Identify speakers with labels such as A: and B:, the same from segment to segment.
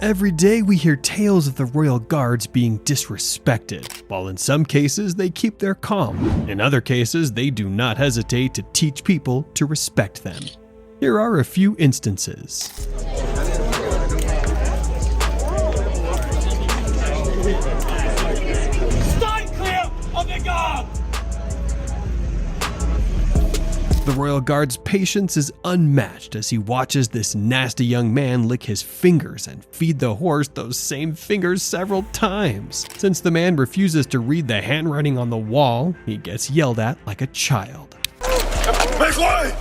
A: Every day we hear tales of the royal guards being disrespected, while in some cases they keep their calm. In other cases, they do not hesitate to teach people to respect them. Here are a few instances.
B: Stand clear of the guard!
A: The royal guard's patience is unmatched as he watches this nasty young man lick his fingers and feed the horse those same fingers several times. Since the man refuses to read the handwriting on the wall, he gets yelled at like a child.
B: Make way!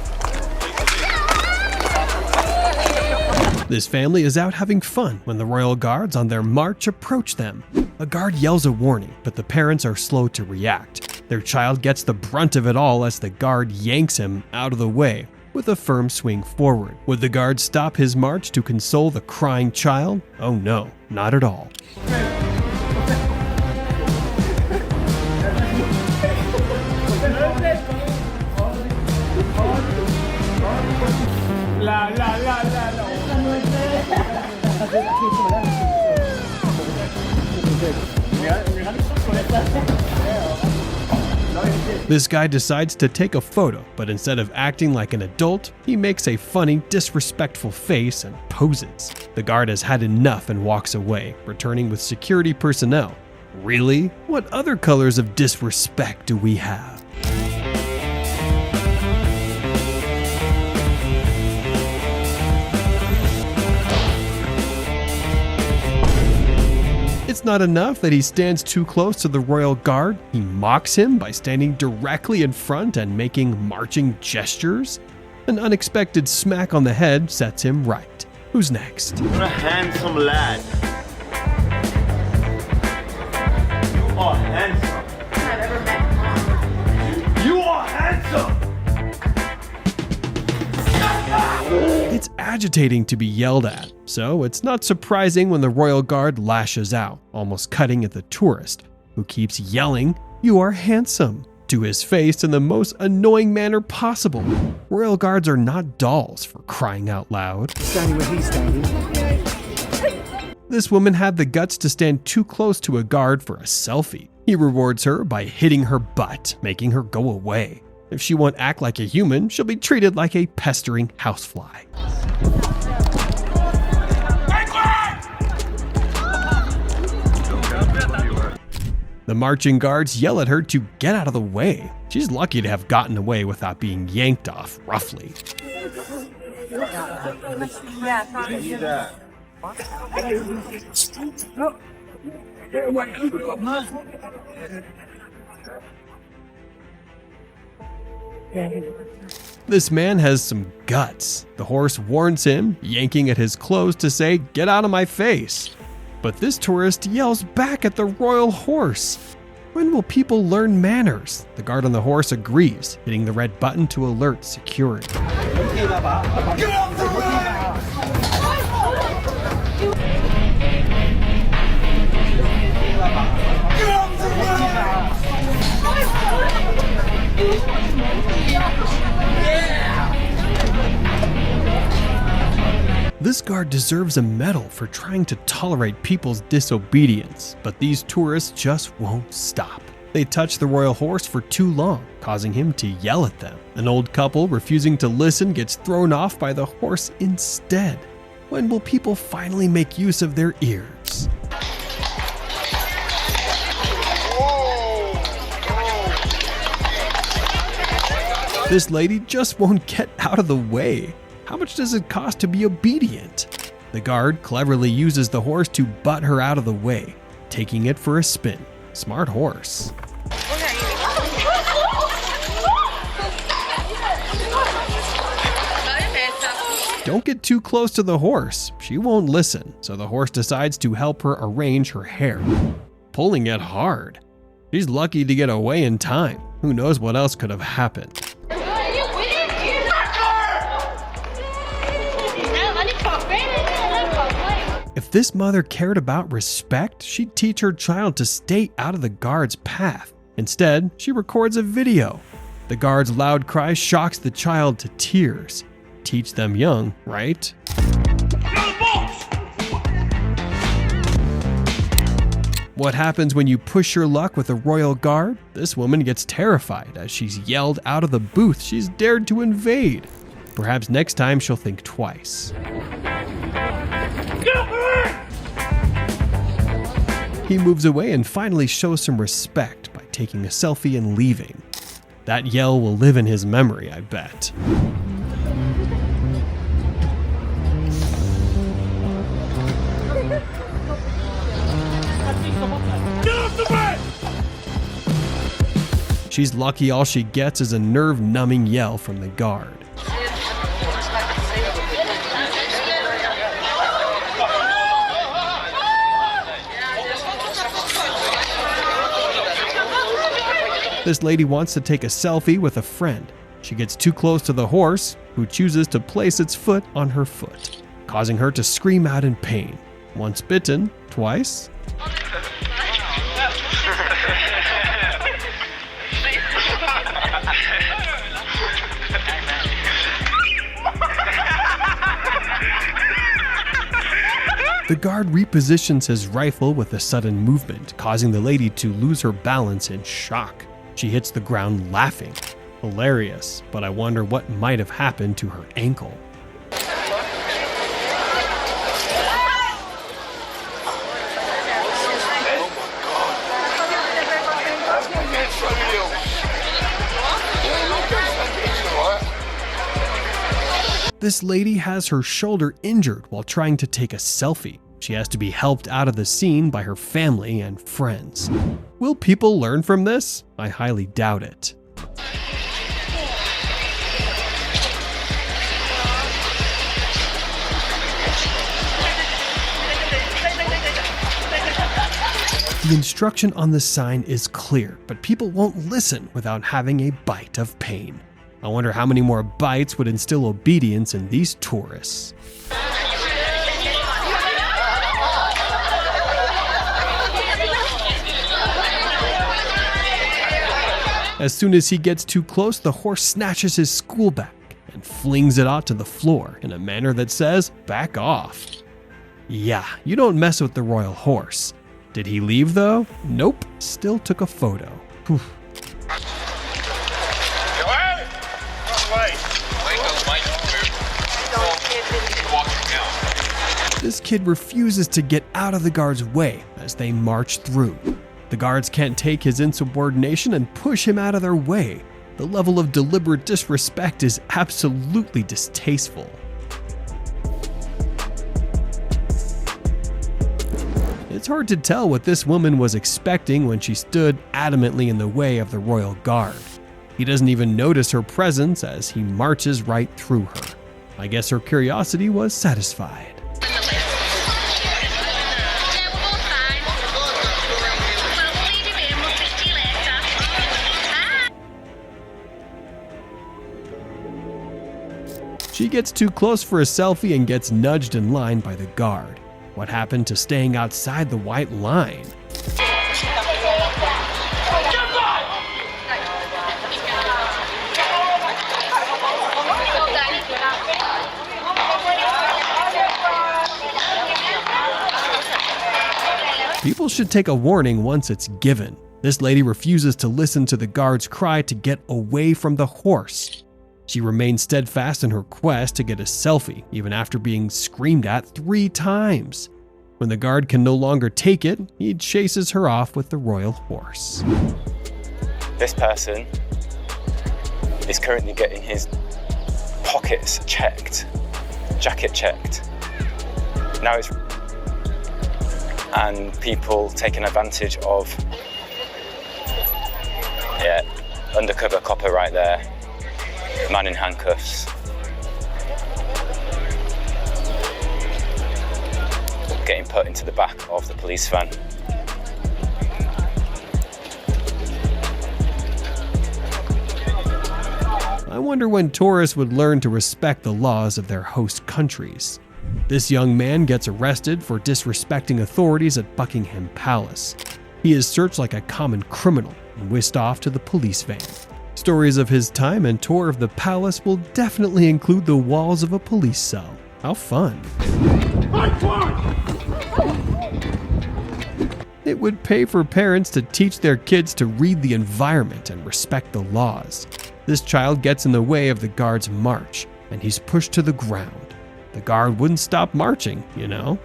A: This family is out having fun when the royal guards on their march approach them. A guard yells a warning, but the parents are slow to react. Their child gets the brunt of it all as the guard yanks him out of the way with a firm swing forward. Would the guard stop his march to console the crying child? Oh no, not at all. This guy decides to take a photo, but instead of acting like an adult, he makes a funny, disrespectful face and poses. The guard has had enough and walks away, returning with security personnel. Really? What other colors of disrespect do we have? It's not enough that he stands too close to the royal guard, he mocks him by standing directly in front and making marching gestures. An unexpected smack on the head sets him right. Who's next?
C: You're a handsome lad. You are handsome.
D: I've ever met.
C: You are handsome!
A: It's agitating to be yelled at, so it's not surprising when the royal guard lashes out, almost cutting at the tourist, who keeps yelling, "You are handsome," to his face in the most annoying manner possible. Royal guards are not dolls, for crying out loud.
E: Standing where he's standing.
A: This woman had the guts to stand too close to a guard for a selfie. He rewards her by hitting her butt, making her go away. If she won't act like a human, she'll be treated like a pestering housefly. The marching guards yell at her to get out of the way. She's lucky to have gotten away without being yanked off roughly. This man has some guts. The horse warns him, yanking at his clothes to say, "Get out of my face." But this tourist yells back at the royal horse. When will people learn manners? The guard on the horse agrees, hitting the red button to alert security.
B: Get off the road! Get off the
A: This guard deserves a medal for trying to tolerate people's disobedience, but these tourists just won't stop. They touch the royal horse for too long, causing him to yell at them. An old couple refusing to listen gets thrown off by the horse instead. When will people finally make use of their ears? This lady just won't get out of the way. How much does it cost to be obedient? The guard cleverly uses the horse to butt her out of the way, taking it for a spin. Smart horse. Don't get too close to the horse. She won't listen, so the horse decides to help her arrange her hair, pulling it hard. She's lucky to get away in time. Who knows what else could have happened? If this mother cared about respect, she'd teach her child to stay out of the guard's path. Instead, she records a video. The guard's loud cry shocks the child to tears. Teach them young, right? What happens when you push your luck with a royal guard? This woman gets terrified as she's yelled out of the booth she's dared to invade. Perhaps next time she'll think twice. He moves away and finally shows some respect by taking a selfie and leaving. That yell will live in his memory, I bet. She's lucky all she gets is a nerve-numbing yell from the guard. This lady wants to take a selfie with a friend. She gets too close to the horse, who chooses to place its foot on her foot, causing her to scream out in pain. Once bitten, twice. The guard repositions his rifle with a sudden movement, causing the lady to lose her balance in shock. She hits the ground laughing. Hilarious, but I wonder what might have happened to her ankle. This lady has her shoulder injured while trying to take a selfie. She has to be helped out of the scene by her family and friends. Will people learn from this? I highly doubt it. The instruction on the sign is clear, but people won't listen without having a bite of pain. I wonder how many more bites would instill obedience in these tourists. As soon as he gets too close, the horse snatches his school bag and flings it onto the floor in a manner that says, "Back off." Yeah, you don't mess with the royal horse. Did he leave though? Nope, still took a photo. Whew. This kid refuses to get out of the guard's way as they march through. The guards can't take his insubordination and push him out of their way. The level of deliberate disrespect is absolutely distasteful. It's hard to tell what this woman was expecting when she stood adamantly in the way of the royal guard. He doesn't even notice her presence as he marches right through her. I guess her curiosity was satisfied. She gets too close for a selfie and gets nudged in line by the guard. What happened to staying outside the white line? People should take a warning once it's given. This lady refuses to listen to the guard's cry to get away from the horse. She remains steadfast in her quest to get a selfie, even after being screamed at 3 times. When the guard can no longer take it, he chases her off with the royal horse.
E: This person is currently getting his pockets checked, jacket checked. Now it's and people taking advantage of, undercover copper right there, man in handcuffs. Getting put into the back of the police van.
A: I wonder when tourists would learn to respect the laws of their host countries. This young man gets arrested for disrespecting authorities at Buckingham Palace. He is searched like a common criminal and whisked off to the police van. Stories of his time and tour of the palace will definitely include the walls of a police cell. How fun. It would pay for parents to teach their kids to read the environment and respect the laws. This child gets in the way of the guard's march, and he's pushed to the ground. The guard wouldn't stop marching, you know?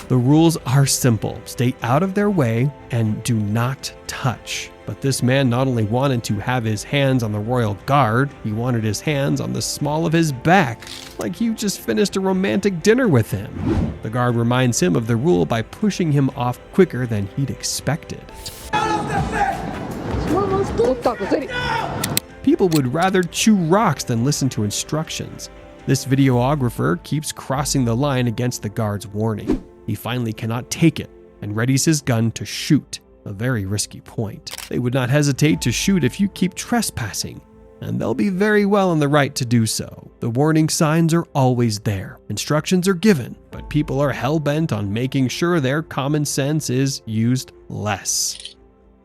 A: The rules are simple. Stay out of their way and do not touch. But this man not only wanted to have his hands on the royal guard, he wanted his hands on the small of his back, like you just finished a romantic dinner with him. The guard reminds him of the rule by pushing him off quicker than he'd expected. People would rather chew rocks than listen to instructions. This videographer keeps crossing the line against the guard's warning. He finally cannot take it and readies his gun to shoot, a very risky point. They would not hesitate to shoot if you keep trespassing, and they'll be very well in the right to do so. The warning signs are always there, instructions are given, but people are hell-bent on making sure their common sense is used less.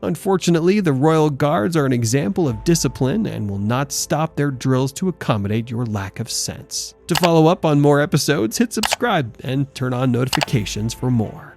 A: Unfortunately, the Royal Guards are an example of discipline and will not stop their drills to accommodate your lack of sense. To follow up on more episodes, hit subscribe and turn on notifications for more.